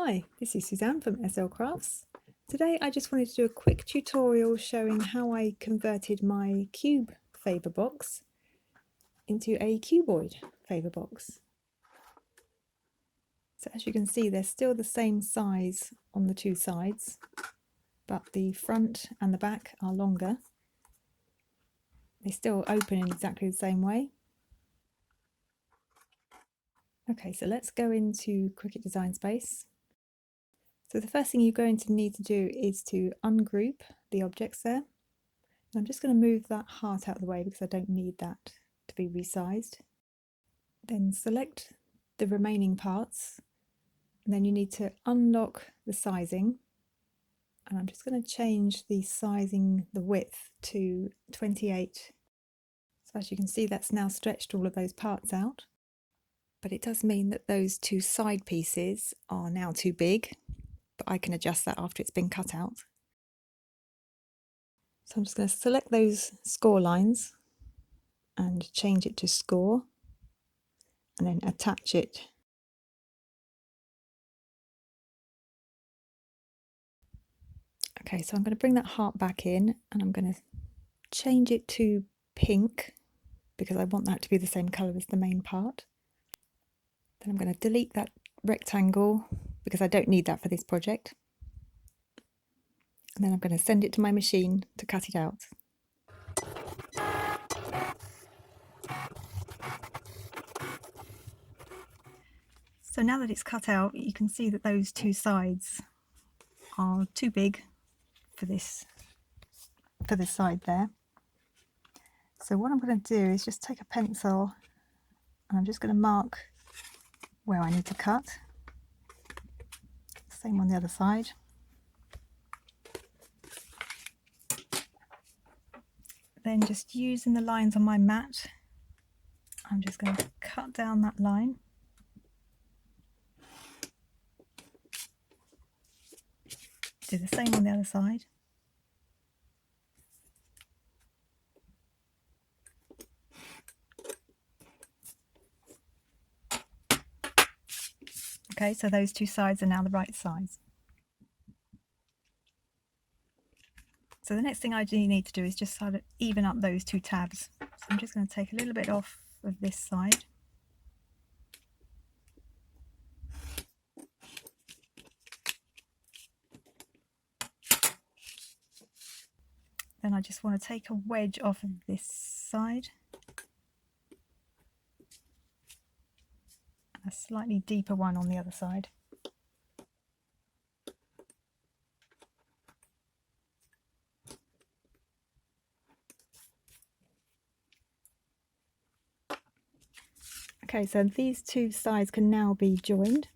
Hi, this is Suzanne from SL Crafts. Today I just wanted to do a quick tutorial showing how I converted my Cube Favour Box into a Cuboid Favour Box. So as you can see, they're still the same size on the two sides, but the front and the back are longer. They still open in exactly the same way. Okay, so let's go into Cricut Design Space. So the first thing you're going to need to do is to ungroup the objects there. And I'm just going to move that heart out of the way because I don't need that to be resized. Then select the remaining parts, and then you need to unlock the sizing. And I'm just going to change the sizing, the width, to 28. So as you can see, that's now stretched all of those parts out. But it does mean that those two side pieces are now too big, but I can adjust that after it's been cut out. So I'm just going to select those score lines and change it to score, and then attach it. Okay, so I'm going to bring that heart back in, and I'm going to change it to pink because I want that to be the same colour as the main part. Then I'm going to delete that rectangle because I don't need that for this project. And then I'm going to send it to my machine to cut it out. So now that it's cut out, you can see that those two sides are too big for this side there. So what I'm going to do is just take a pencil and I'm just going to mark where I need to cut. Same on the other side. Then just using the lines on my mat, I'm just going to cut down that line. Do the same on the other side. Okay, so those two sides are now the right size. So the next thing I do need to do is just sort of even up those two tabs. So I'm just going to take a little bit off of this side. Then I just want to take a wedge off of this side. And a slightly deeper one on the other side. Okay, so these two sides can now be joined.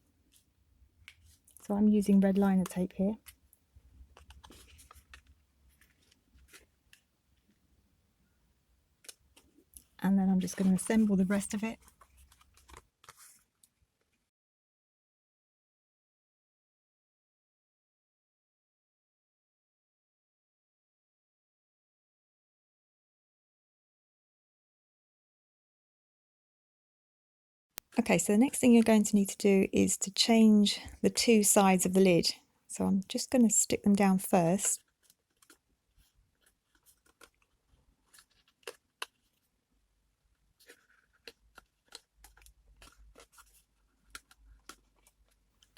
So I'm using red liner tape here. And then I'm just going to assemble the rest of it. Okay, so the next thing you're going to need to do is to change the two sides of the lid. So I'm just going to stick them down first.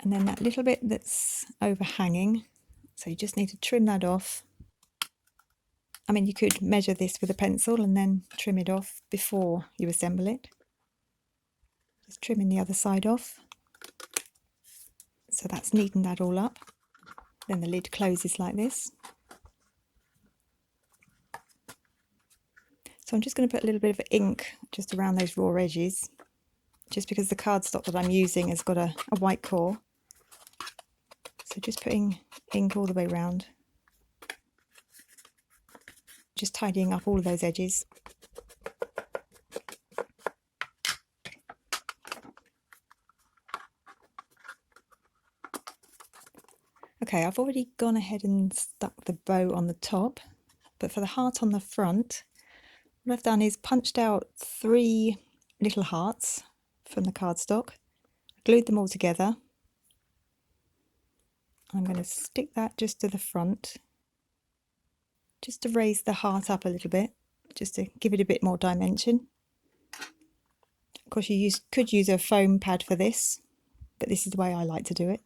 And then that little bit that's overhanging, so you just need to trim that off. I mean, you could measure this with a pencil and then trim it off before you assemble it. Just trimming the other side off. So that's neatened that all up. Then the lid closes like this. So I'm just going to put a little bit of ink just around those raw edges, just because the cardstock that I'm using has got a white core. So just putting ink all the way around. Just tidying up all of those edges. Okay, I've already gone ahead and stuck the bow on the top, but for the heart on the front, what I've done is punched out 3 little hearts from the cardstock, glued them all together, I'm going to stick that just to the front, just to raise the heart up a little bit, just to give it a bit more dimension. Of course, you could use a foam pad for this, but this is the way I like to do it.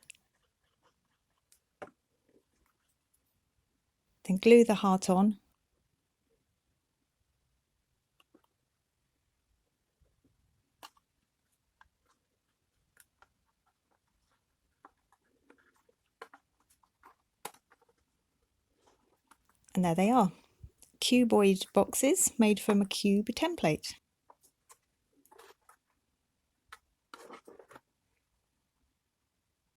Then glue the heart on. And there they are, cuboid boxes made from a cube template.